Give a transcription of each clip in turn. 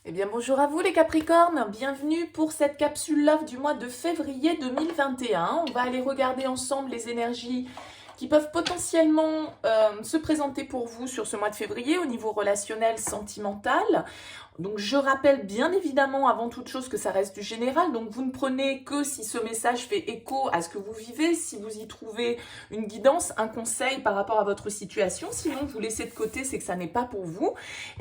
Eh bien bonjour à vous les Capricornes, bienvenue pour cette capsule Love du mois de février 2021. On va aller regarder ensemble les énergies qui peuvent potentiellement se présenter pour vous sur ce mois de février au niveau relationnel, sentimental. Donc je rappelle bien évidemment avant toute chose que ça reste du général, donc vous ne prenez que si ce message fait écho à ce que vous vivez, si vous y trouvez une guidance, un conseil par rapport à votre situation, sinon vous laissez de côté, c'est que ça n'est pas pour vous.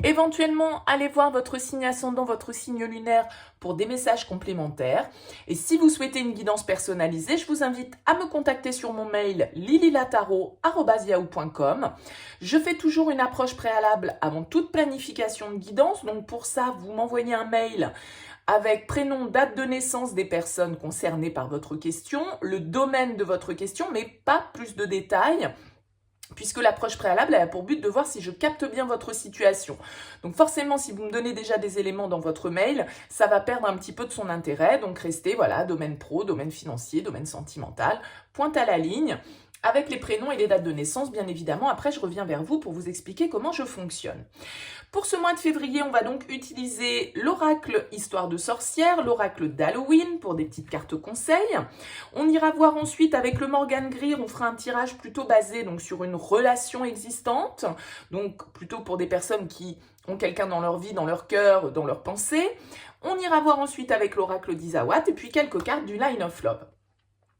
Éventuellement, allez voir votre signe ascendant, votre signe lunaire pour des messages complémentaires. Et si vous souhaitez une guidance personnalisée, je vous invite à me contacter sur mon mail lililataro@yahoo.com. Je fais toujours une approche préalable avant toute planification de guidance, donc pour ça, vous m'envoyez un mail avec prénom, date de naissance des personnes concernées par votre question, le domaine de votre question, mais pas plus de détails, puisque l'approche préalable elle a pour but de voir si je capte bien votre situation. Donc forcément, si vous me donnez déjà des éléments dans votre mail, ça va perdre un petit peu de son intérêt, donc restez, voilà, domaine pro, domaine financier, domaine sentimental, pointe à la ligne, avec les prénoms et les dates de naissance, bien évidemment. Après, je reviens vers vous pour vous expliquer comment je fonctionne. Pour ce mois de février, on va donc utiliser l'oracle Histoire de sorcière, l'oracle d'Halloween pour des petites cartes conseils. On ira voir ensuite avec le Morgan Greer, on fera un tirage plutôt basé donc sur une relation existante, donc plutôt pour des personnes qui ont quelqu'un dans leur vie, dans leur cœur, dans leur pensée. On ira voir ensuite avec l'oracle d'Isawat et puis quelques cartes du Line of Love.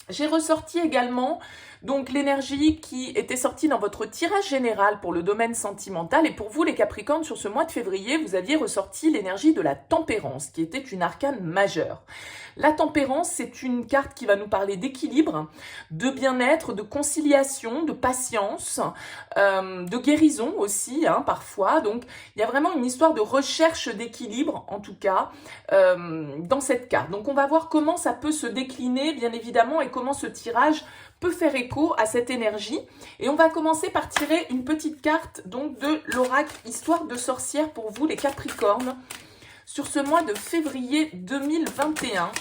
J'ai ressorti également donc l'énergie qui était sortie dans votre tirage général pour le domaine sentimental. Et pour vous, les Capricornes, sur ce mois de février, vous aviez ressorti l'énergie de la tempérance, qui était une arcane majeure. La tempérance, c'est une carte qui va nous parler d'équilibre, de bien-être, de conciliation, de patience, de guérison aussi, parfois. Donc, il y a vraiment une histoire de recherche d'équilibre, en tout cas, dans cette carte. Donc, on va voir comment ça peut se décliner, bien évidemment, et comment ce tirage peut faire écho à cette énergie. Et on va commencer par tirer une petite carte donc de l'oracle Histoire de sorcière pour vous les Capricornes sur ce mois de février 2021.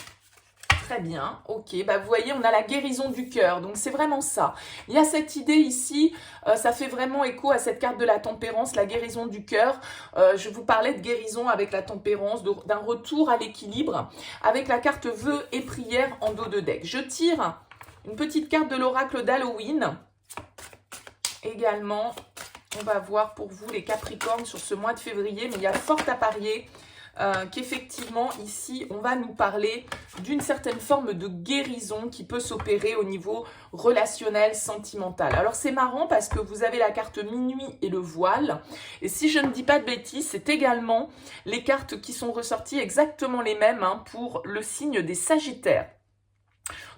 Très bien, ok, vous voyez, on a la guérison du cœur, donc c'est vraiment ça. Il y a cette idée ici, ça fait vraiment écho à cette carte de la tempérance, la guérison du cœur. Je vous parlais de guérison avec la tempérance, d'un retour à l'équilibre, avec la carte vœux et prières en dos de deck. Je tire une petite carte de l'oracle d'Halloween. Également, on va voir pour vous les Capricornes sur ce mois de février, mais il y a fort à parier qu'effectivement ici on va nous parler d'une certaine forme de guérison qui peut s'opérer au niveau relationnel, sentimental. Alors c'est marrant parce que vous avez la carte minuit et le voile, et si je ne dis pas de bêtises, c'est également les cartes qui sont ressorties exactement les mêmes pour le signe des Sagittaires.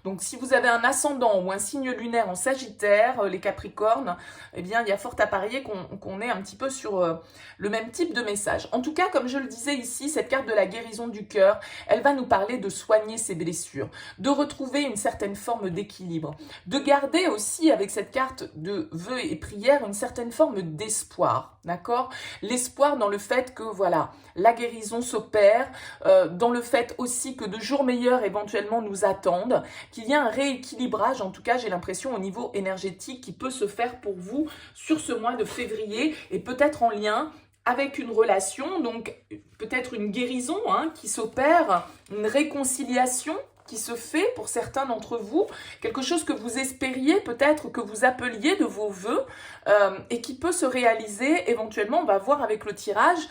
Donc, si vous avez un ascendant ou un signe lunaire en Sagittaire, les Capricornes, eh bien, il y a fort à parier qu'on est un petit peu sur le même type de message. En tout cas, comme je le disais ici, cette carte de la guérison du cœur, elle va nous parler de soigner ses blessures, de retrouver une certaine forme d'équilibre, de garder aussi avec cette carte de vœux et prières une certaine forme d'espoir, d'accord? L'espoir dans le fait que, voilà, la guérison s'opère, dans le fait aussi que de jours meilleurs éventuellement nous attendent, qu'il y a un rééquilibrage, en tout cas j'ai l'impression au niveau énergétique qui peut se faire pour vous sur ce mois de février et peut-être en lien avec une relation, donc peut-être une guérison qui s'opère, une réconciliation qui se fait pour certains d'entre vous, quelque chose que vous espériez peut-être, que vous appeliez de vos vœux et qui peut se réaliser éventuellement, on va voir avec le tirage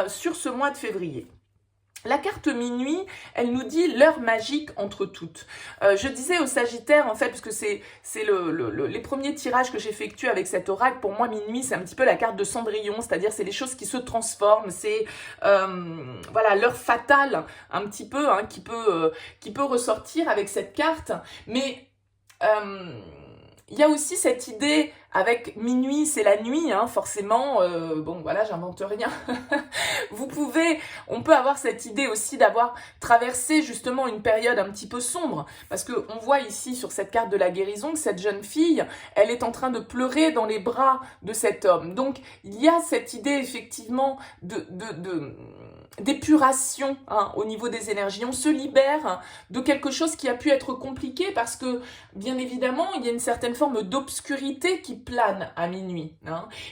sur ce mois de février. La carte minuit, elle nous dit l'heure magique entre toutes. Je disais au Sagittaire, en fait, parce que c'est les premiers tirages que j'effectue avec cet oracle, pour moi, minuit, c'est un petit peu la carte de Cendrillon, c'est-à-dire c'est les choses qui se transforment, c'est voilà, l'heure fatale, un petit peu, qui peut ressortir avec cette carte. Mais il y a aussi cette idée avec minuit, c'est la nuit, forcément, bon voilà, j'invente rien. On peut avoir cette idée aussi d'avoir traversé justement une période un petit peu sombre, parce que on voit ici sur cette carte de la guérison que cette jeune fille, elle est en train de pleurer dans les bras de cet homme. Donc il y a cette idée effectivement d'épuration au niveau des énergies. On se libère de quelque chose qui a pu être compliqué parce que, bien évidemment, il y a une certaine forme d'obscurité qui plane à minuit.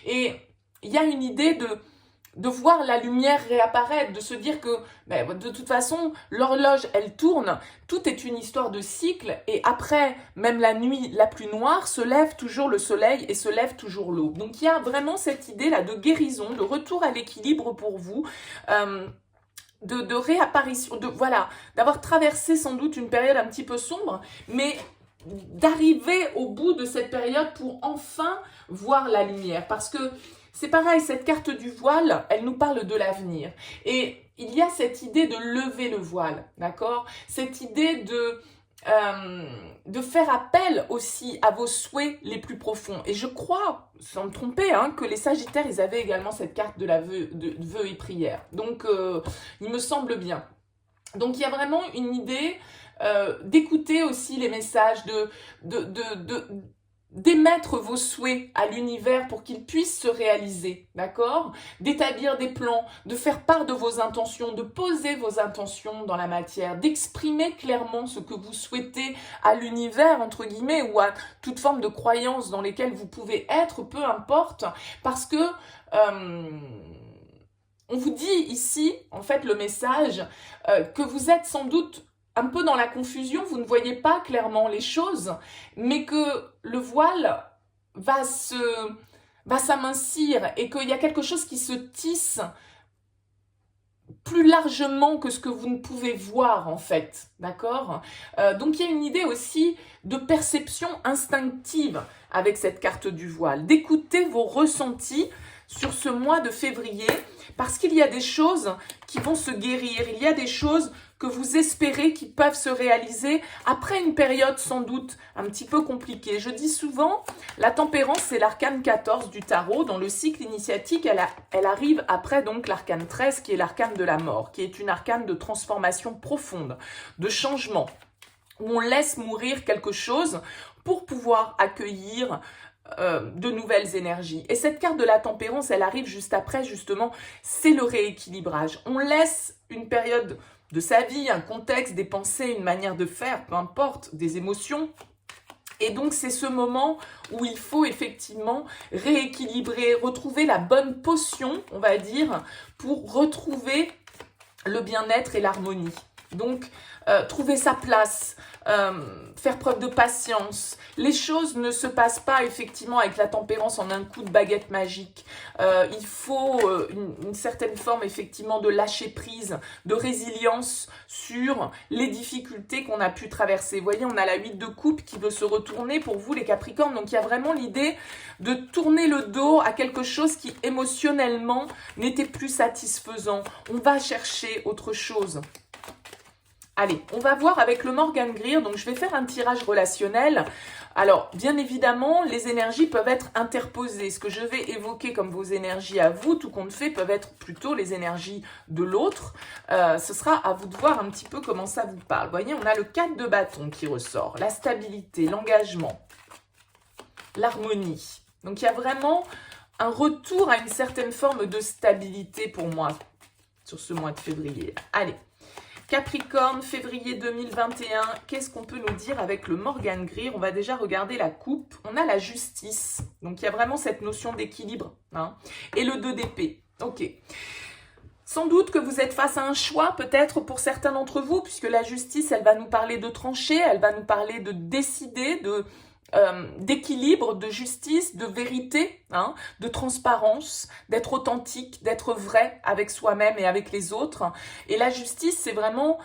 Et il y a une idée de voir la lumière réapparaître, de se dire que de toute façon, l'horloge, elle tourne, tout est une histoire de cycle, et après, même la nuit la plus noire, se lève toujours le soleil et se lève toujours l'aube. Donc il y a vraiment cette idée-là de guérison, de retour à l'équilibre pour vous, de réapparition, voilà, d'avoir traversé sans doute une période un petit peu sombre, mais d'arriver au bout de cette période pour enfin voir la lumière. Parce que c'est pareil, cette carte du voile, elle nous parle de l'avenir. Et il y a cette idée de lever le voile, d'accord? Cette idée de faire appel aussi à vos souhaits les plus profonds. Et je crois, sans me tromper, que les Sagittaires, ils avaient également cette carte de vœux et prières. Donc, il me semble bien. Donc, il y a vraiment une idée d'écouter aussi les messages, d'émettre vos souhaits à l'univers pour qu'ils puissent se réaliser, d'accord? D'établir des plans, de faire part de vos intentions, de poser vos intentions dans la matière, d'exprimer clairement ce que vous souhaitez à l'univers, entre guillemets, ou à toute forme de croyance dans lesquelles vous pouvez être, peu importe, parce que on vous dit ici, en fait, le message, que vous êtes sans doute un peu dans la confusion, vous ne voyez pas clairement les choses, mais que le voile va s'amincir et qu'il y a quelque chose qui se tisse plus largement que ce que vous ne pouvez voir, en fait, d'accord? Donc, il y a une idée aussi de perception instinctive avec cette carte du voile, d'écouter vos ressentis sur ce mois de février, parce qu'il y a des choses qui vont se guérir, il y a des choses que vous espérez qui peuvent se réaliser après une période sans doute un petit peu compliquée. Je dis souvent, la tempérance, c'est l'arcane 14 du tarot. Dans le cycle initiatique, elle arrive après donc l'arcane 13, qui est l'arcane de la mort, qui est une arcane de transformation profonde, de changement, où on laisse mourir quelque chose pour pouvoir accueillir de nouvelles énergies. Et cette carte de la tempérance, elle arrive juste après, justement, c'est le rééquilibrage. On laisse une période de sa vie, un contexte, des pensées, une manière de faire, peu importe, des émotions. Et donc, c'est ce moment où il faut effectivement rééquilibrer, retrouver la bonne potion, on va dire, pour retrouver le bien-être et l'harmonie. Donc, trouver sa place, faire preuve de patience. Les choses ne se passent pas effectivement avec la tempérance en un coup de baguette magique. Il faut une certaine forme effectivement de lâcher prise, de résilience sur les difficultés qu'on a pu traverser. Vous voyez, on a la 8 de coupe qui veut se retourner pour vous les Capricornes. Donc, il y a vraiment l'idée de tourner le dos à quelque chose qui émotionnellement n'était plus satisfaisant. On va chercher autre chose. Allez, on va voir avec le Morgan Greer. Donc, je vais faire un tirage relationnel. Alors, bien évidemment, les énergies peuvent être interposées. Ce que je vais évoquer comme vos énergies à vous, tout compte fait, peuvent être plutôt les énergies de l'autre. Ce sera à vous de voir un petit peu comment ça vous parle. Vous voyez, on a le 4 de bâton qui ressort. La stabilité, l'engagement, l'harmonie. Donc, il y a vraiment un retour à une certaine forme de stabilité pour moi sur ce mois de février. Allez. Capricorne, février 2021, qu'est-ce qu'on peut nous dire avec le Morgan Greer? On va déjà regarder la coupe. On a la justice. Donc, il y a vraiment cette notion d'équilibre. Et le 2 d'épée. Ok. Sans doute que vous êtes face à un choix, peut-être pour certains d'entre vous, puisque la justice, elle va nous parler de trancher, elle va nous parler de décider, d'équilibre, de justice, de vérité, de transparence, d'être authentique, d'être vrai avec soi-même et avec les autres. Et la justice, c'est vraiment,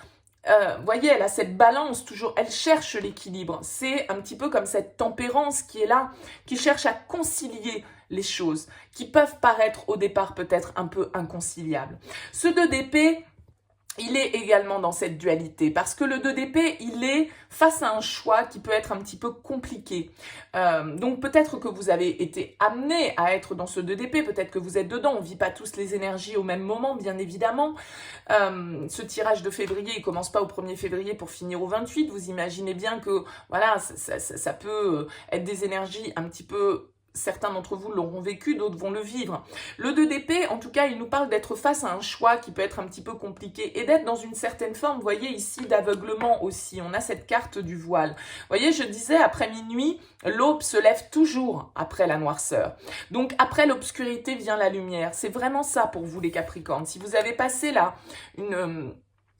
vous voyez, elle a cette balance toujours, elle cherche l'équilibre. C'est un petit peu comme cette tempérance qui est là, qui cherche à concilier les choses, qui peuvent paraître au départ peut-être un peu inconciliables. Ce 2 d'épée, il est également dans cette dualité, parce que le 2 d'épée, il est face à un choix qui peut être un petit peu compliqué. Donc peut-être que vous avez été amené à être dans ce 2 d'épée, peut-être que vous êtes dedans, on ne vit pas tous les énergies au même moment, bien évidemment. Ce tirage de février, il ne commence pas au 1er février pour finir au 28, vous imaginez bien que voilà, ça peut être des énergies un petit peu certains d'entre vous l'auront vécu, d'autres vont le vivre. Le 2 d'épée, en tout cas, il nous parle d'être face à un choix qui peut être un petit peu compliqué et d'être dans une certaine forme, vous voyez ici, d'aveuglement aussi. On a cette carte du voile. Vous voyez, je disais, après minuit, l'aube se lève toujours après la noirceur. Donc, après l'obscurité vient la lumière. C'est vraiment ça pour vous, les Capricornes. Si vous avez passé là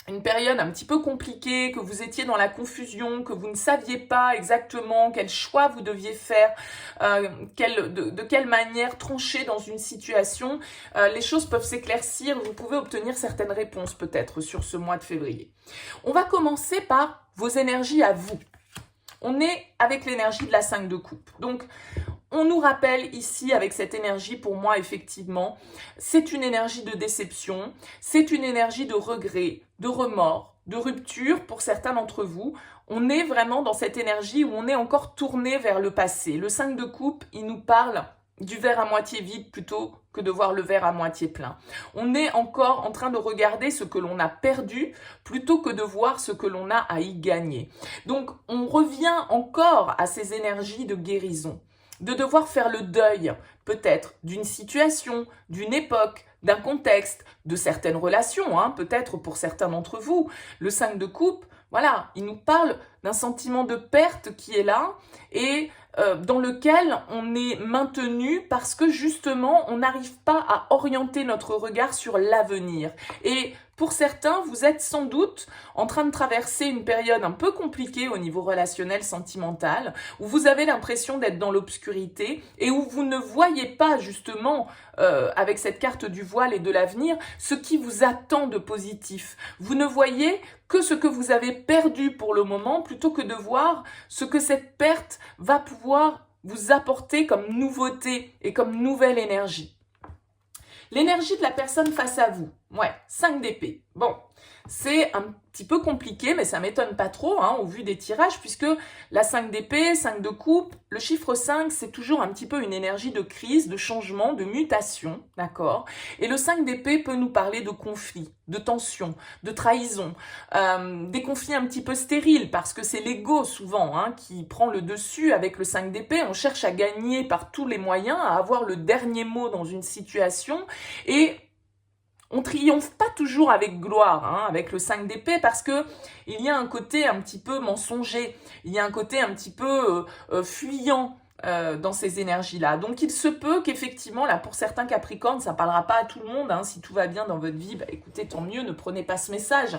une période un petit peu compliquée, que vous étiez dans la confusion, que vous ne saviez pas exactement quel choix vous deviez faire, de quelle manière trancher dans une situation, les choses peuvent s'éclaircir, vous pouvez obtenir certaines réponses peut-être sur ce mois de février. On va commencer par vos énergies à vous. On est avec l'énergie de la 5 de coupe. Donc, on nous rappelle ici, avec cette énergie, pour moi, effectivement, c'est une énergie de déception, c'est une énergie de regret, de remords, de rupture pour certains d'entre vous. On est vraiment dans cette énergie où on est encore tourné vers le passé. Le 5 de coupe, il nous parle du verre à moitié vide plutôt que de voir le verre à moitié plein. On est encore en train de regarder ce que l'on a perdu plutôt que de voir ce que l'on a à y gagner. Donc, on revient encore à ces énergies de guérison, de devoir faire le deuil, peut-être, d'une situation, d'une époque, d'un contexte, de certaines relations, peut-être pour certains d'entre vous. Le 5 de coupe, voilà, il nous parle d'un sentiment de perte qui est là et dans lequel on est maintenu parce que justement, on n'arrive pas à orienter notre regard sur l'avenir. Et pour certains, vous êtes sans doute en train de traverser une période un peu compliquée au niveau relationnel, sentimental, où vous avez l'impression d'être dans l'obscurité et où vous ne voyez pas justement, avec cette carte du voile et de l'avenir, ce qui vous attend de positif. Vous ne voyez que ce que vous avez perdu pour le moment, plutôt que de voir ce que cette perte va pouvoir vous apporter comme nouveauté et comme nouvelle énergie. L'énergie de la personne face à vous. Ouais, 5 d'épée. Bon, c'est un petit peu compliqué, mais ça ne m'étonne pas trop au vu des tirages, puisque la 5 d'épée, 5 de coupe, le chiffre 5, c'est toujours un petit peu une énergie de crise, de changement, de mutation, d'accord? Et le 5 d'épée peut nous parler de conflits, de tensions, de trahison, des conflits un petit peu stériles, parce que c'est l'ego souvent qui prend le dessus avec le 5 d'épée. On cherche à gagner par tous les moyens, à avoir le dernier mot dans une situation, et on triomphe pas toujours avec gloire, avec le 5 d'épée, parce que il y a un côté un petit peu mensonger, il y a un côté un petit peu fuyant dans ces énergies-là. Donc, il se peut qu'effectivement, là, pour certains Capricornes, ça ne parlera pas à tout le monde. Si tout va bien dans votre vie, écoutez, tant mieux, ne prenez pas ce message.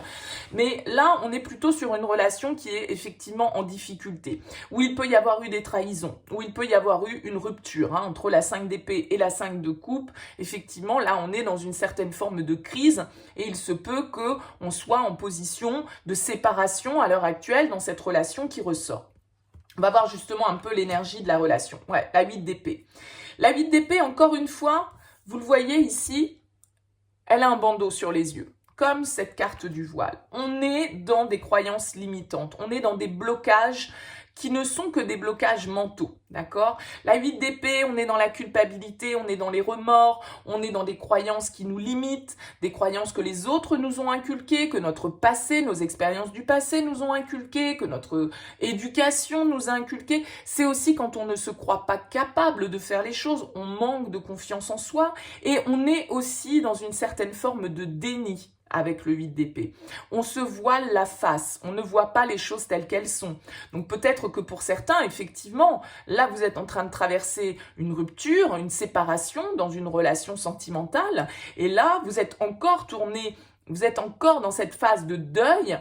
Mais là, on est plutôt sur une relation qui est effectivement en difficulté, où il peut y avoir eu des trahisons, où il peut y avoir eu une rupture entre la 5 d'épée et la 5 de coupe. Effectivement, là, on est dans une certaine forme de crise et il se peut qu'on soit en position de séparation à l'heure actuelle dans cette relation qui ressort. On va voir justement un peu l'énergie de la relation. Ouais, la 8 d'épée. La 8 d'épée, encore une fois, vous le voyez ici, elle a un bandeau sur les yeux, comme cette carte du voile. On est dans des croyances limitantes, on est dans des blocages qui ne sont que des blocages mentaux, d'accord? La 8 d'épée, on est dans la culpabilité, on est dans les remords, on est dans des croyances qui nous limitent, des croyances que les autres nous ont inculquées, que notre passé, nos expériences du passé nous ont inculquées, que notre éducation nous a inculquées. C'est aussi quand on ne se croit pas capable de faire les choses, on manque de confiance en soi et on est aussi dans une certaine forme de déni. Avec le 8 d'épée. On se voile la face, on ne voit pas les choses telles qu'elles sont. Donc peut-être que pour certains, effectivement, là vous êtes en train de traverser une rupture, une séparation dans une relation sentimentale, et là vous êtes encore tourné, vous êtes encore dans cette phase de deuil,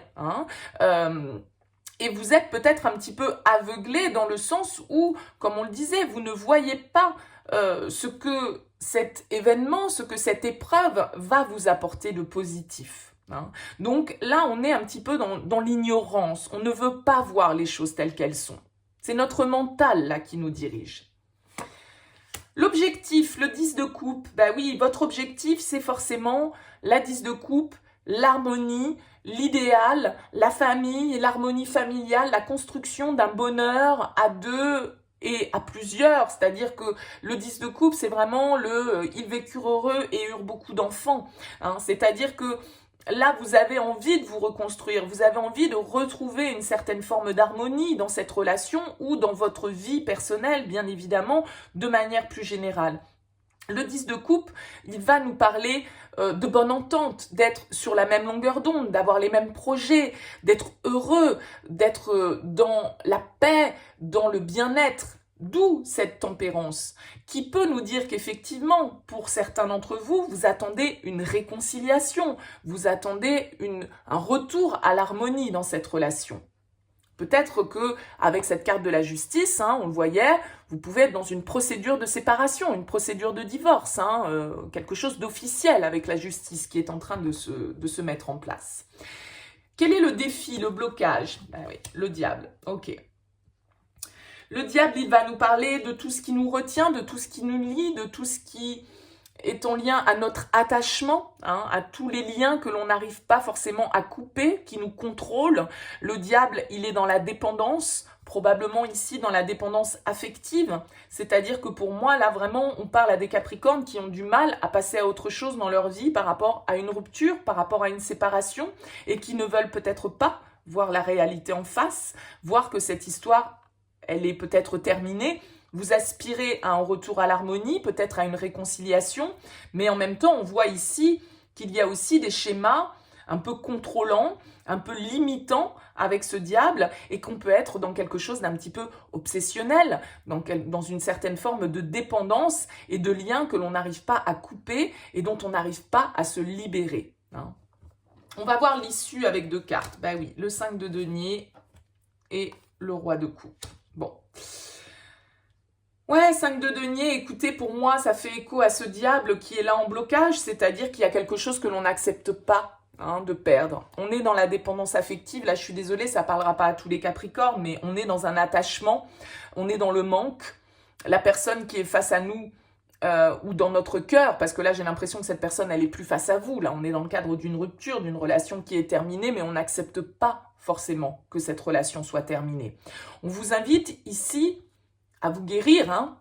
et vous êtes peut-être un petit peu aveuglé dans le sens où, comme on le disait, vous ne voyez pas ce que cet événement, ce que cette épreuve va vous apporter de positif. Donc là, on est un petit peu dans l'ignorance. On ne veut pas voir les choses telles qu'elles sont. C'est notre mental là qui nous dirige. L'objectif, le 10 de coupe, oui, votre objectif, c'est forcément la 10 de coupe, l'harmonie, l'idéal, la famille, l'harmonie familiale, la construction d'un bonheur à deux et à plusieurs, c'est-à-dire que le 10 de coupe, c'est vraiment ils vécurent heureux et eurent beaucoup d'enfants. C'est-à-dire que Là, vous avez envie de vous reconstruire, vous avez envie de retrouver une certaine forme d'harmonie dans cette relation ou dans votre vie personnelle, bien évidemment, de manière plus générale. Le 10 de coupe, il va nous parler de bonne entente, d'être sur la même longueur d'onde, d'avoir les mêmes projets, d'être heureux, d'être dans la paix, dans le bien-être. D'où cette tempérance, qui peut nous dire qu'effectivement, pour certains d'entre vous, vous attendez une réconciliation, vous attendez un retour à l'harmonie dans cette relation. Peut-être que avec cette carte de la justice, on le voyait, vous pouvez être dans une procédure de séparation, une procédure de divorce, quelque chose d'officiel avec la justice qui est en train de se mettre en place. Quel est le défi, le blocage? Ben oui, le diable, ok. Le diable, il va nous parler de tout ce qui nous retient, de tout ce qui nous lie, de tout ce qui est en lien à notre attachement, à tous les liens que l'on n'arrive pas forcément à couper, qui nous contrôlent. Le diable, il est dans la dépendance, probablement ici dans la dépendance affective. C'est-à-dire que pour moi, là vraiment, on parle à des Capricornes qui ont du mal à passer à autre chose dans leur vie par rapport à une rupture, par rapport à une séparation, et qui ne veulent peut-être pas voir la réalité en face, voir que cette histoire elle est peut-être terminée, vous aspirez à un retour à l'harmonie, peut-être à une réconciliation, mais en même temps, on voit ici qu'il y a aussi des schémas un peu contrôlants, un peu limitants avec ce diable, et qu'on peut être dans quelque chose d'un petit peu obsessionnel, dans une certaine forme de dépendance et de lien que l'on n'arrive pas à couper et dont on n'arrive pas à se libérer. On va voir l'issue avec 2 cartes. Ben oui, le 5 de denier et le roi de coupe. Bon. Ouais, 5 de denier, écoutez, pour moi, ça fait écho à ce diable qui est là en blocage, c'est-à-dire qu'il y a quelque chose que l'on n'accepte pas de perdre. On est dans la dépendance affective, là je suis désolée, ça ne parlera pas à tous les Capricornes, mais on est dans un attachement, on est dans le manque. La personne qui est face à nous, ou dans notre cœur, parce que là j'ai l'impression que cette personne elle est plus face à vous, là on est dans le cadre d'une rupture, d'une relation qui est terminée, mais on n'accepte pas forcément que cette relation soit terminée. On vous invite ici à vous guérir,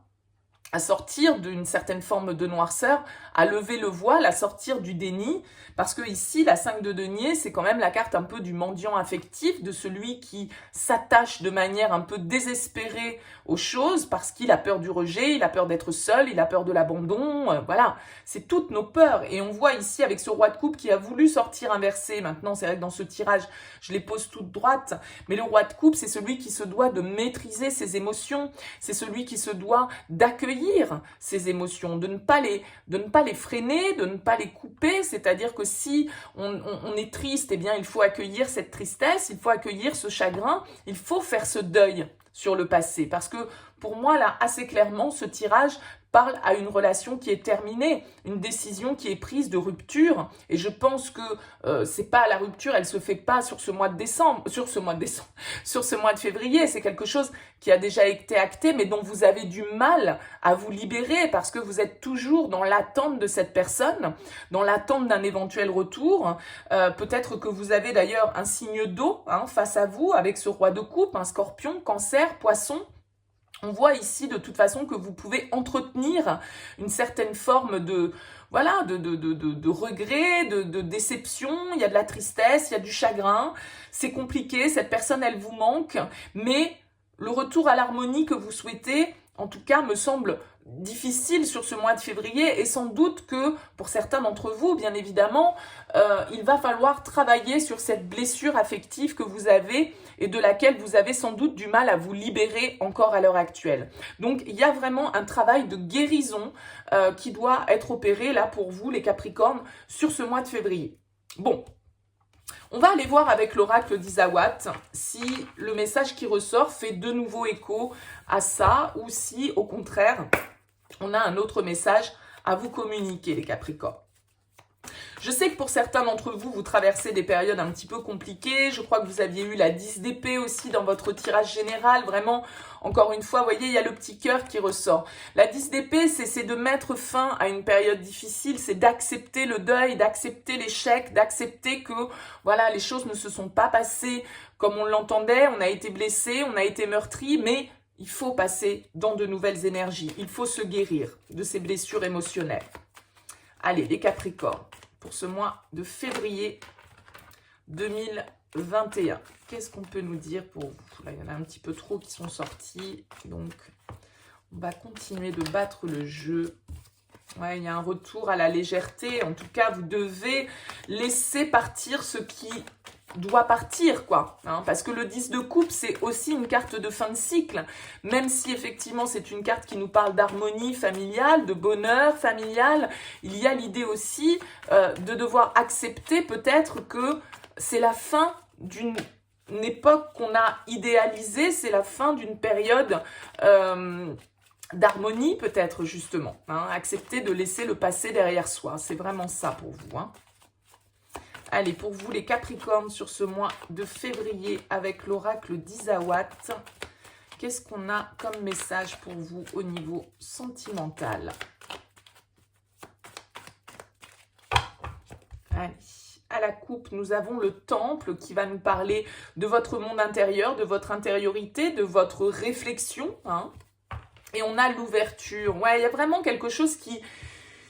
à sortir d'une certaine forme de noirceur, à lever le voile, à sortir du déni, parce que ici, la 5 de denier, c'est quand même la carte un peu du mendiant affectif, de celui qui s'attache de manière un peu désespérée aux choses, parce qu'il a peur du rejet, il a peur d'être seul, il a peur de l'abandon, voilà, c'est toutes nos peurs, et on voit ici avec ce roi de coupe qui a voulu sortir inversé, maintenant c'est vrai que dans ce tirage, je les pose toutes droites, mais le roi de coupe, c'est celui qui se doit de maîtriser ses émotions, c'est celui qui se doit d'accueillir ces émotions, de ne pas les freiner, de ne pas les couper, c'est-à-dire que si on est triste, eh bien il faut accueillir cette tristesse, il faut accueillir ce chagrin, il faut faire ce deuil sur le passé, parce que pour moi là assez clairement ce tirage parle à une relation qui est terminée, une décision qui est prise de rupture, et je pense que c'est pas la rupture, elle se fait pas sur ce mois de décembre, sur ce mois de février, c'est quelque chose qui a déjà été acté, mais dont vous avez du mal à vous libérer parce que vous êtes toujours dans l'attente de cette personne, dans l'attente d'un éventuel retour. Peut-être que vous avez d'ailleurs un signe d'eau face à vous avec ce roi de coupe, un scorpion, cancer, poisson. On voit ici de toute façon que vous pouvez entretenir une certaine forme de regret, de déception, il y a de la tristesse, il y a du chagrin, c'est compliqué, cette personne elle vous manque, mais le retour à l'harmonie que vous souhaitez, en tout cas me semble difficile sur ce mois de février, et sans doute que pour certains d'entre vous, bien évidemment, il va falloir travailler sur cette blessure affective que vous avez et de laquelle vous avez sans doute du mal à vous libérer encore à l'heure actuelle. Donc il y a vraiment un travail de guérison qui doit être opéré là pour vous les Capricornes sur ce mois de février. Bon, on va aller voir avec l'oracle d'Isawat si le message qui ressort fait de nouveau écho à ça ou si au contraire on a un autre message à vous communiquer les Capricornes. Je sais que pour certains d'entre vous, vous traversez des périodes un petit peu compliquées. Je crois que vous aviez eu la 10 d'épée aussi dans votre tirage général. Vraiment, encore une fois, vous voyez, il y a le petit cœur qui ressort. La 10 d'épée, c'est de mettre fin à une période difficile. C'est d'accepter le deuil, d'accepter l'échec, d'accepter que voilà, les choses ne se sont pas passées comme on l'entendait. On a été blessé, on a été meurtri, mais il faut passer dans de nouvelles énergies. Il faut se guérir de ces blessures émotionnelles. Allez, les Capricornes. pour ce mois de février 2021. Qu'est-ce qu'on peut nous dire pour vous? Là, il y en a un petit peu trop qui sont sortis, donc on va continuer de battre le jeu. Ouais, il y a un retour à la légèreté. En tout cas, vous devez laisser partir ce qui doit partir, quoi. Hein, parce que le 10 de coupe, c'est aussi une carte de fin de cycle. Même si, effectivement, c'est une carte qui nous parle d'harmonie familiale, de bonheur familial, il y a l'idée aussi de devoir accepter peut-être que c'est la fin d'une époque qu'on a idéalisée, c'est la fin d'une période d'harmonie peut-être justement. Hein, accepter de laisser le passé derrière soi, c'est vraiment ça pour vous. Hein. Allez, pour vous les Capricornes sur ce mois de février avec l'oracle d'Isawat, qu'est-ce qu'on a comme message pour vous au niveau sentimental? Allez. À la coupe, nous avons le temple qui va nous parler de votre monde intérieur, de votre intériorité, de votre réflexion. Hein. Et on a l'ouverture. Ouais, il y a vraiment quelque chose qui...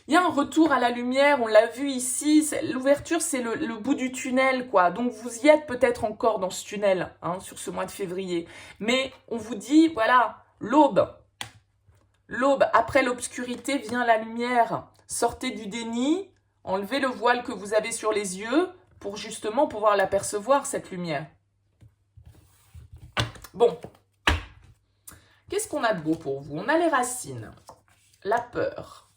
Il y a un retour à la lumière, on l'a vu ici. L'ouverture, c'est le bout du tunnel, quoi. Donc, vous y êtes peut-être encore dans ce tunnel, hein, sur ce mois de février. Mais on vous dit, voilà, l'aube. L'aube, après l'obscurité vient la lumière. Sortez du déni. Enlevez le voile que vous avez sur les yeux pour justement pouvoir l'apercevoir, cette lumière. Bon. Qu'est-ce qu'on a de beau pour vous? On a les racines, la peur,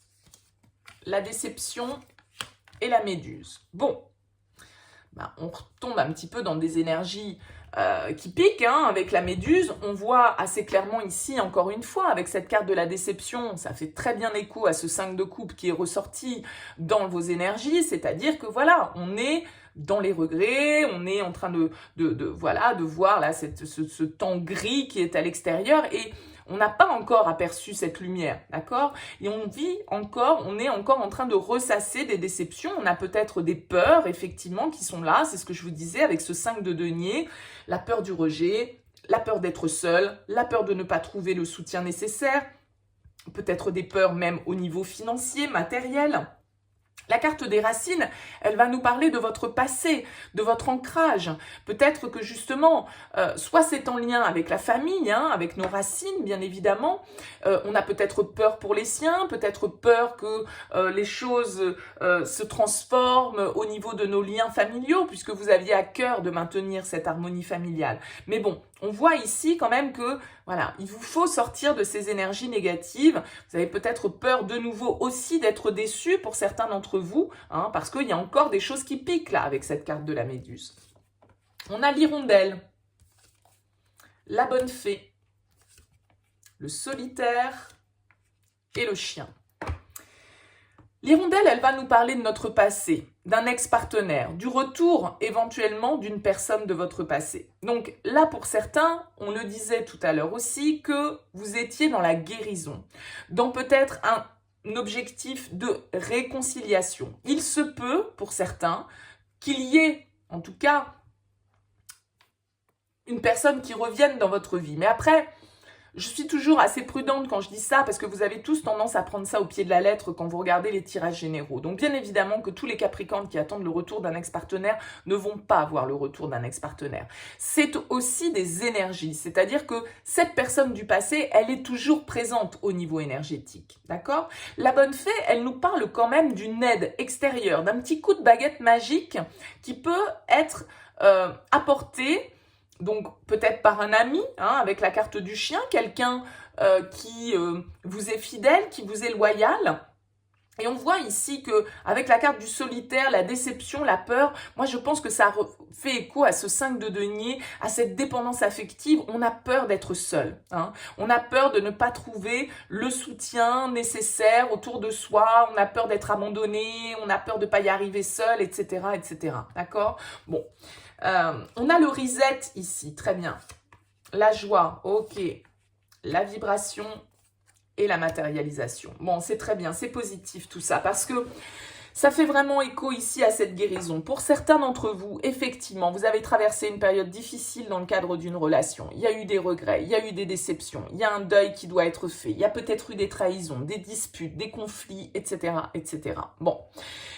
la déception et la méduse. Bon. Ben, on retombe un petit peu dans des énergies qui piquent, hein, avec la méduse. On voit assez clairement ici, encore une fois, avec cette carte de la déception, ça fait très bien écho à ce 5 de coupe qui est ressorti dans vos énergies, c'est-à-dire que voilà, on est dans les regrets, on est en train de voir là ce temps gris qui est à l'extérieur et on n'a pas encore aperçu cette lumière, d'accord? Et on est encore en train de ressasser des déceptions. On a peut-être des peurs, effectivement, qui sont là. C'est ce que je vous disais avec ce 5 de denier. La peur du rejet, la peur d'être seul, la peur de ne pas trouver le soutien nécessaire. Peut-être des peurs même au niveau financier, matériel. La carte des racines, elle va nous parler de votre passé, de votre ancrage. Peut-être que justement, soit c'est en lien avec la famille, hein, avec nos racines, bien évidemment. On a peut-être peur pour les siens, peut-être peur que les choses se transforment au niveau de nos liens familiaux, puisque vous aviez à cœur de maintenir cette harmonie familiale. Mais bon, on voit ici quand même que, voilà, il vous faut sortir de ces énergies négatives. Vous avez peut-être peur de nouveau aussi d'être déçu pour certains d'entre vous, hein, parce qu'il y a encore des choses qui piquent là avec cette carte de la méduse. On a l'hirondelle, la bonne fée, le solitaire et le chien. L'hirondelle, elle va nous parler de notre passé, d'un ex-partenaire, du retour éventuellement d'une personne de votre passé. Donc là, pour certains, on le disait tout à l'heure aussi, que vous étiez dans la guérison, dans peut-être un objectif de réconciliation. Il se peut, pour certains, qu'il y ait, en tout cas, une personne qui revienne dans votre vie. Mais après... Je suis toujours assez prudente quand je dis ça parce que vous avez tous tendance à prendre ça au pied de la lettre quand vous regardez les tirages généraux. Donc bien évidemment que tous les Capricornes qui attendent le retour d'un ex-partenaire ne vont pas avoir le retour d'un ex-partenaire. C'est aussi des énergies, c'est-à-dire que cette personne du passé, elle est toujours présente au niveau énergétique, d'accord? La bonne fée, elle nous parle quand même d'une aide extérieure, d'un petit coup de baguette magique qui peut être apporté. Donc, peut-être par un ami, hein, avec la carte du chien, quelqu'un qui vous est fidèle, qui vous est loyal. Et on voit ici que avec la carte du solitaire, la déception, la peur, moi je pense que ça fait écho à ce 5 de denier, à cette dépendance affective. On a peur d'être seul. Hein. On a peur de ne pas trouver le soutien nécessaire autour de soi. On a peur d'être abandonné. On a peur de ne pas y arriver seul, etc. etc. D'accord? Bon. On a le reset ici, très bien. La joie, ok. La vibration et la matérialisation. Bon, c'est très bien, c'est positif tout ça, parce que Ça fait vraiment écho ici à cette guérison. Pour certains d'entre vous, effectivement, vous avez traversé une période difficile dans le cadre d'une relation. Il y a eu des regrets, il y a eu des déceptions, il y a un deuil qui doit être fait, il y a peut-être eu des trahisons, des disputes, des conflits, etc., etc. Bon,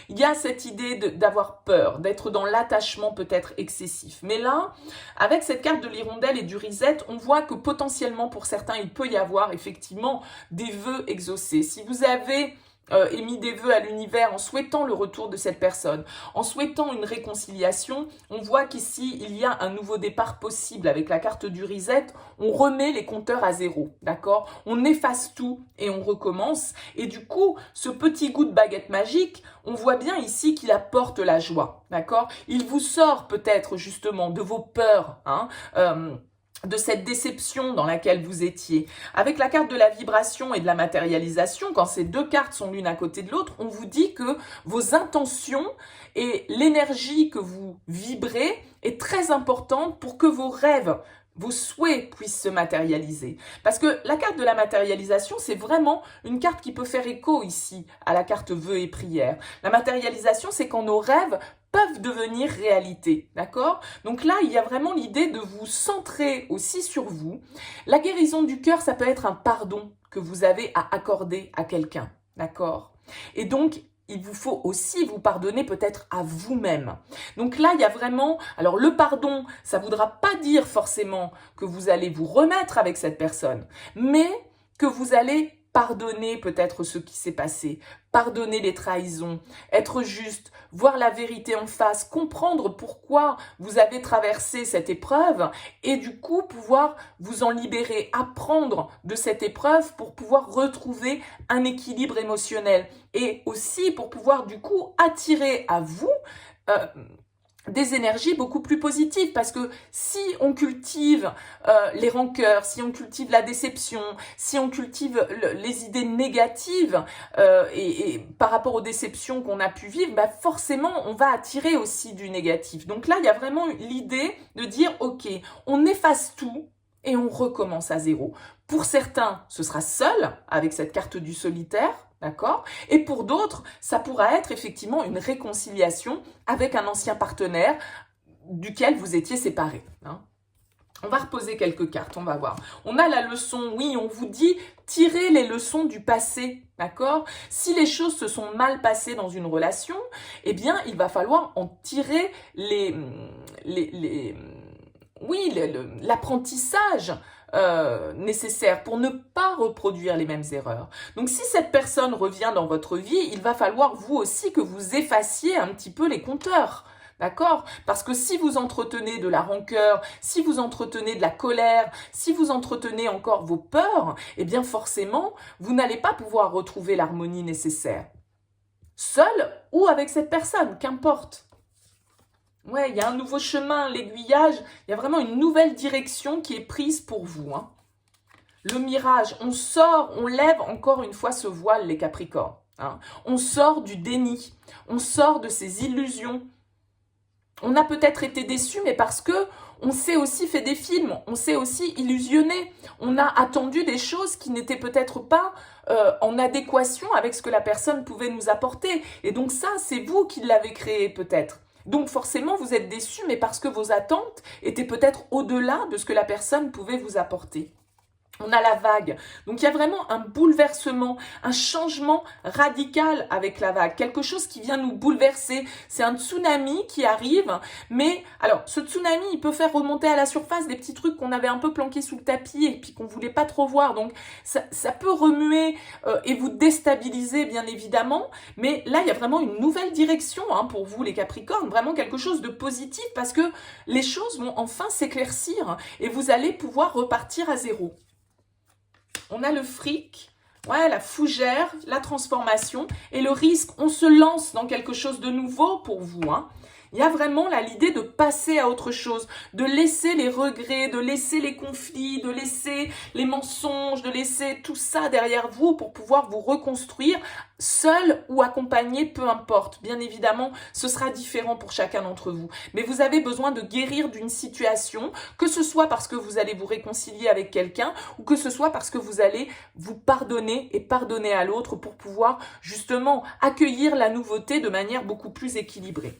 il y a cette idée d'avoir peur, d'être dans l'attachement peut-être excessif. Mais là, avec cette carte de l'hirondelle et du reset, on voit que potentiellement pour certains, il peut y avoir effectivement des vœux exaucés. Si vous avez émis des vœux à l'univers en souhaitant le retour de cette personne, en souhaitant une réconciliation, on voit qu'ici, il y a un nouveau départ possible. Avec la carte du reset, on remet les compteurs à zéro, d'accord? On efface tout et on recommence. Et du coup, ce petit goût de baguette magique, on voit bien ici qu'il apporte la joie, d'accord? Il vous sort peut-être justement de vos peurs, de cette déception dans laquelle vous étiez. Avec la carte de la vibration et de la matérialisation, quand ces deux cartes sont l'une à côté de l'autre, on vous dit que vos intentions et l'énergie que vous vibrez est très importante pour que vos rêves, vos souhaits puissent se matérialiser. Parce que la carte de la matérialisation, c'est vraiment une carte qui peut faire écho ici à la carte vœux et prières. La matérialisation, c'est quand nos rêves peuvent devenir réalité, d'accord? Donc là, il y a vraiment l'idée de vous centrer aussi sur vous. La guérison du cœur, ça peut être un pardon que vous avez à accorder à quelqu'un, d'accord? Et donc, il vous faut aussi vous pardonner peut-être à vous-même. Donc là, il y a vraiment... Alors le pardon, ça ne voudra pas dire forcément que vous allez vous remettre avec cette personne, mais que vous allez pardonner peut-être ce qui s'est passé, pardonner les trahisons, être juste, voir la vérité en face, comprendre pourquoi vous avez traversé cette épreuve et du coup pouvoir vous en libérer, apprendre de cette épreuve pour pouvoir retrouver un équilibre émotionnel et aussi pour pouvoir du coup attirer à vous des énergies beaucoup plus positives, parce que si on cultive les rancœurs, si on cultive la déception, si on cultive les idées négatives et par rapport aux déceptions qu'on a pu vivre, bah forcément on va attirer aussi du négatif. Donc là il y a vraiment l'idée de dire ok, on efface tout et on recommence à zéro. Pour certains, ce sera seul avec cette carte du solitaire. D'accord? Et pour d'autres, ça pourra être effectivement une réconciliation avec un ancien partenaire duquel vous étiez séparés. On va reposer quelques cartes, on va voir. On a la leçon, oui, on vous dit tirez les leçons du passé, d'accord? Si les choses se sont mal passées dans une relation, eh bien, il va falloir en tirer l'apprentissage nécessaire pour ne pas reproduire les mêmes erreurs. Donc si cette personne revient dans votre vie, il va falloir vous aussi que vous effaciez un petit peu les compteurs. D'accord? Parce que si vous entretenez de la rancœur, si vous entretenez de la colère, si vous entretenez encore vos peurs, eh bien forcément, vous n'allez pas pouvoir retrouver l'harmonie nécessaire. Seul ou avec cette personne, qu'importe. Ouais, il y a un nouveau chemin, l'aiguillage, il y a vraiment une nouvelle direction qui est prise pour vous. Le mirage, on sort, on lève encore une fois ce voile, les Capricornes. On sort du déni, on sort de ces illusions. On a peut-être été déçus, mais parce que on s'est aussi fait des films, on s'est aussi illusionné. On a attendu des choses qui n'étaient peut-être pas en adéquation avec ce que la personne pouvait nous apporter. Et donc ça, c'est vous qui l'avez créé peut-être. Donc forcément, vous êtes déçus, mais parce que vos attentes étaient peut-être au-delà de ce que la personne pouvait vous apporter. On a la vague. Donc, il y a vraiment un bouleversement, un changement radical avec la vague. Quelque chose qui vient nous bouleverser. C'est un tsunami qui arrive. Mais, alors, ce tsunami, il peut faire remonter à la surface des petits trucs qu'on avait un peu planqués sous le tapis et puis qu'on voulait pas trop voir. Donc, ça peut remuer et vous déstabiliser, bien évidemment. Mais là, il y a vraiment une nouvelle direction pour vous, les Capricornes. Vraiment quelque chose de positif parce que les choses vont enfin s'éclaircir et vous allez pouvoir repartir à zéro. On a le fric, ouais, la fougère, la transformation et le risque. On se lance dans quelque chose de nouveau pour vous. Il y a vraiment là l'idée de passer à autre chose, de laisser les regrets, de laisser les conflits, de laisser les mensonges, de laisser tout ça derrière vous pour pouvoir vous reconstruire seul ou accompagné, peu importe. Bien évidemment, ce sera différent pour chacun d'entre vous. Mais vous avez besoin de guérir d'une situation, que ce soit parce que vous allez vous réconcilier avec quelqu'un ou que ce soit parce que vous allez vous pardonner et pardonner à l'autre pour pouvoir justement accueillir la nouveauté de manière beaucoup plus équilibrée.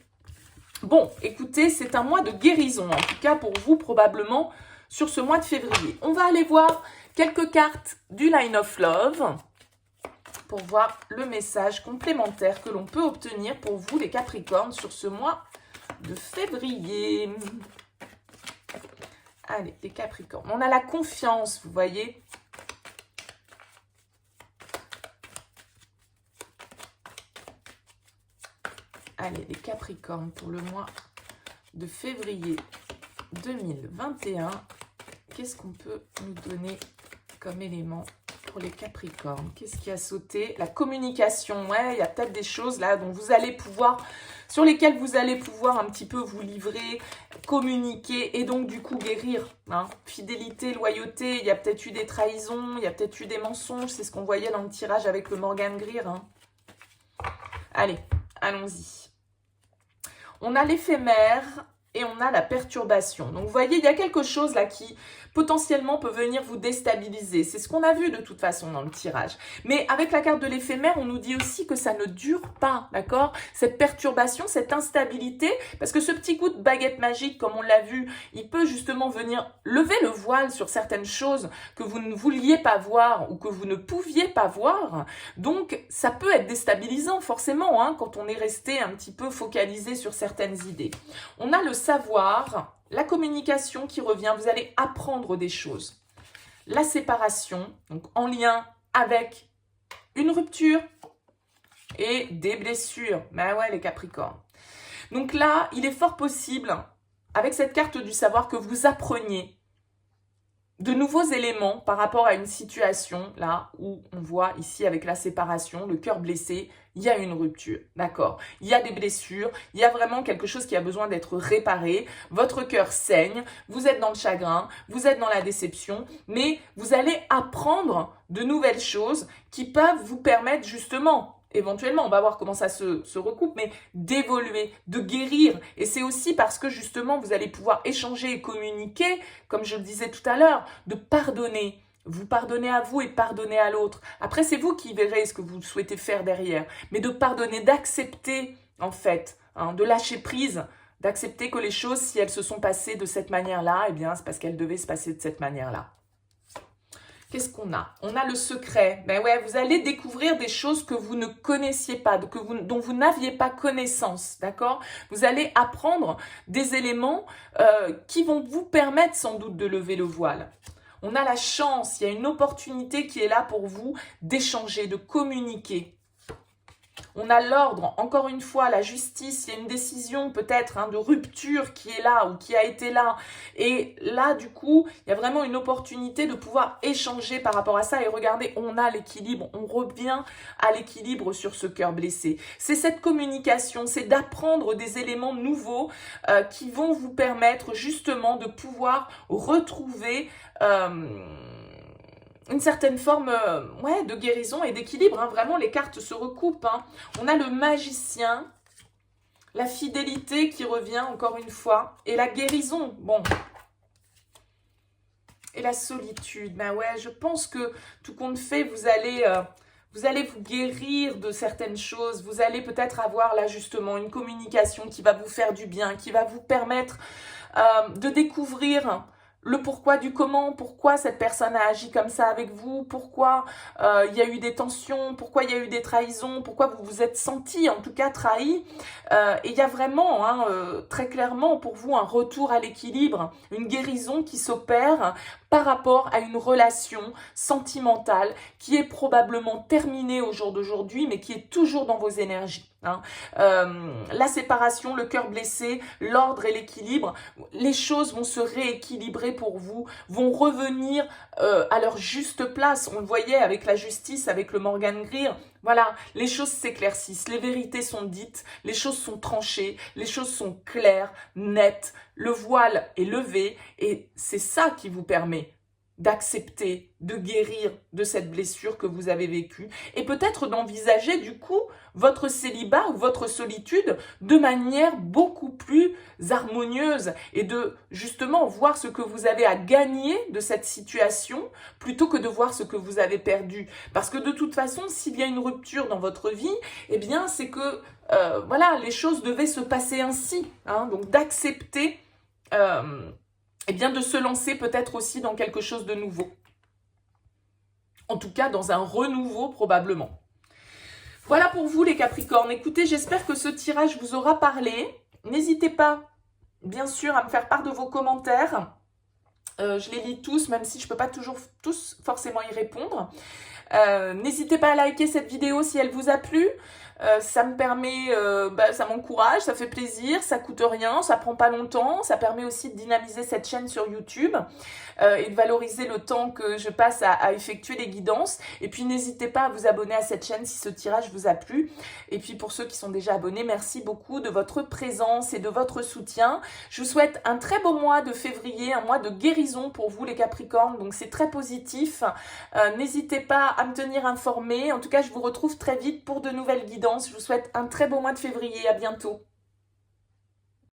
Bon, écoutez, c'est un mois de guérison, en tout cas pour vous probablement sur ce mois de février. On va aller voir quelques cartes du Line of Love pour voir le message complémentaire que l'on peut obtenir pour vous les Capricornes sur ce mois de février. Allez, les Capricornes. On a la confiance, vous voyez. Allez, les Capricornes pour le mois de février 2021. Qu'est-ce qu'on peut nous donner comme élément pour les Capricornes? Qu'est-ce qui a sauté? La communication, ouais, il y a peut-être des choses là dont vous allez pouvoir, sur lesquelles vous allez pouvoir un petit peu vous livrer, communiquer et donc du coup guérir. Hein. Fidélité, loyauté, il y a peut-être eu des trahisons, il y a peut-être eu des mensonges, c'est ce qu'on voyait dans le tirage avec le Morgan Greer. Hein. Allez, allons-y. On a l'éphémère et on a la perturbation. Donc, vous voyez, il y a quelque chose là qui potentiellement peut venir vous déstabiliser. C'est ce qu'on a vu de toute façon dans le tirage. Mais avec la carte de l'éphémère, on nous dit aussi que ça ne dure pas, d'accord? Cette perturbation, cette instabilité, parce que ce petit coup de baguette magique, comme on l'a vu, il peut justement venir lever le voile sur certaines choses que vous ne vouliez pas voir ou que vous ne pouviez pas voir. Donc, ça peut être déstabilisant forcément, hein, quand on est resté un petit peu focalisé sur certaines idées. On a le savoir, la communication qui revient, vous allez apprendre des choses. La séparation, donc en lien avec une rupture et des blessures. Ben ouais, les Capricornes. Donc là, il est fort possible, avec cette carte du savoir, que vous appreniez de nouveaux éléments par rapport à une situation, là, où on voit ici avec la séparation, le cœur blessé, il y a une rupture, d'accord? Il y a des blessures, il y a vraiment quelque chose qui a besoin d'être réparé, votre cœur saigne, vous êtes dans le chagrin, vous êtes dans la déception, mais vous allez apprendre de nouvelles choses qui peuvent vous permettre justement, éventuellement, on va voir comment ça se recoupe, mais d'évoluer, de guérir. Et c'est aussi parce que justement, vous allez pouvoir échanger et communiquer, comme je le disais tout à l'heure, de pardonner. Vous pardonnez à vous et pardonnez à l'autre. Après, c'est vous qui verrez ce que vous souhaitez faire derrière. Mais de pardonner, d'accepter, en fait, hein, de lâcher prise, d'accepter que les choses, si elles se sont passées de cette manière-là, eh bien, c'est parce qu'elles devaient se passer de cette manière-là. Qu'est-ce qu'on a? On a le secret. Ben ouais, vous allez découvrir des choses que vous ne connaissiez pas, dont vous n'aviez pas connaissance, d'accord? Vous allez apprendre des éléments qui vont vous permettre sans doute de lever le voile. On a la chance, il y a une opportunité qui est là pour vous d'échanger, de communiquer. On a l'ordre, encore une fois, la justice, il y a une décision peut-être hein, de rupture qui est là ou qui a été là. Et là, du coup, il y a vraiment une opportunité de pouvoir échanger par rapport à ça. Et regardez, on a l'équilibre, on revient à l'équilibre sur ce cœur blessé. C'est cette communication, c'est d'apprendre des éléments nouveaux qui vont vous permettre justement de pouvoir retrouver une certaine forme ouais, de guérison et d'équilibre. Hein. Vraiment, les cartes se recoupent. Hein. On a le magicien, la fidélité qui revient encore une fois, et la guérison. Bon. Et la solitude. Ben ouais, je pense que tout compte fait, vous allez vous guérir de certaines choses. Vous allez peut-être avoir là justement une communication qui va vous faire du bien, qui va vous permettre de découvrir le pourquoi du comment, pourquoi cette personne a agi comme ça avec vous, pourquoi il y a eu des tensions, pourquoi il y a eu des trahisons, pourquoi vous vous êtes senti en tout cas trahi. Et il y a vraiment hein, très clairement pour vous un retour à l'équilibre, une guérison qui s'opère par rapport à une relation sentimentale qui est probablement terminée au jour d'aujourd'hui mais qui est toujours dans vos énergies. hein. La séparation, le cœur blessé, l'ordre et l'équilibre, les choses vont se rééquilibrer pour vous, vont revenir à leur juste place. On le voyait avec la justice, avec le Morgan Greer. Voilà, les choses s'éclaircissent, les vérités sont dites, les choses sont tranchées, les choses sont claires, nettes, le voile est levé et c'est ça qui vous permet d'accepter, de guérir de cette blessure que vous avez vécue et peut-être d'envisager du coup votre célibat ou votre solitude de manière beaucoup plus harmonieuse et de justement voir ce que vous avez à gagner de cette situation plutôt que de voir ce que vous avez perdu. Parce que de toute façon, s'il y a une rupture dans votre vie, eh bien c'est que voilà, les choses devaient se passer ainsi, hein, donc d'accepter eh bien de se lancer peut-être aussi dans quelque chose de nouveau. En tout cas, dans un renouveau probablement. Voilà pour vous les Capricornes. Écoutez, j'espère que ce tirage vous aura parlé. N'hésitez pas, bien sûr, à me faire part de vos commentaires. Je les lis tous, même si je ne peux pas toujours tous forcément y répondre. N'hésitez pas à liker cette vidéo si elle vous a plu. Ça me permet, ça m'encourage, ça fait plaisir, ça coûte rien, ça prend pas longtemps, ça permet aussi de dynamiser cette chaîne sur YouTube et de valoriser le temps que je passe à effectuer les guidances. Et puis n'hésitez pas à vous abonner à cette chaîne si ce tirage vous a plu. Et puis pour ceux qui sont déjà abonnés, merci beaucoup de votre présence et de votre soutien. Je vous souhaite un très beau mois de février, un mois de guérison pour vous les Capricornes, donc c'est très positif. N'hésitez pas à me tenir informé. En tout cas, je vous retrouve très vite pour de nouvelles guidances. Je vous souhaite un très beau mois de février. À bientôt.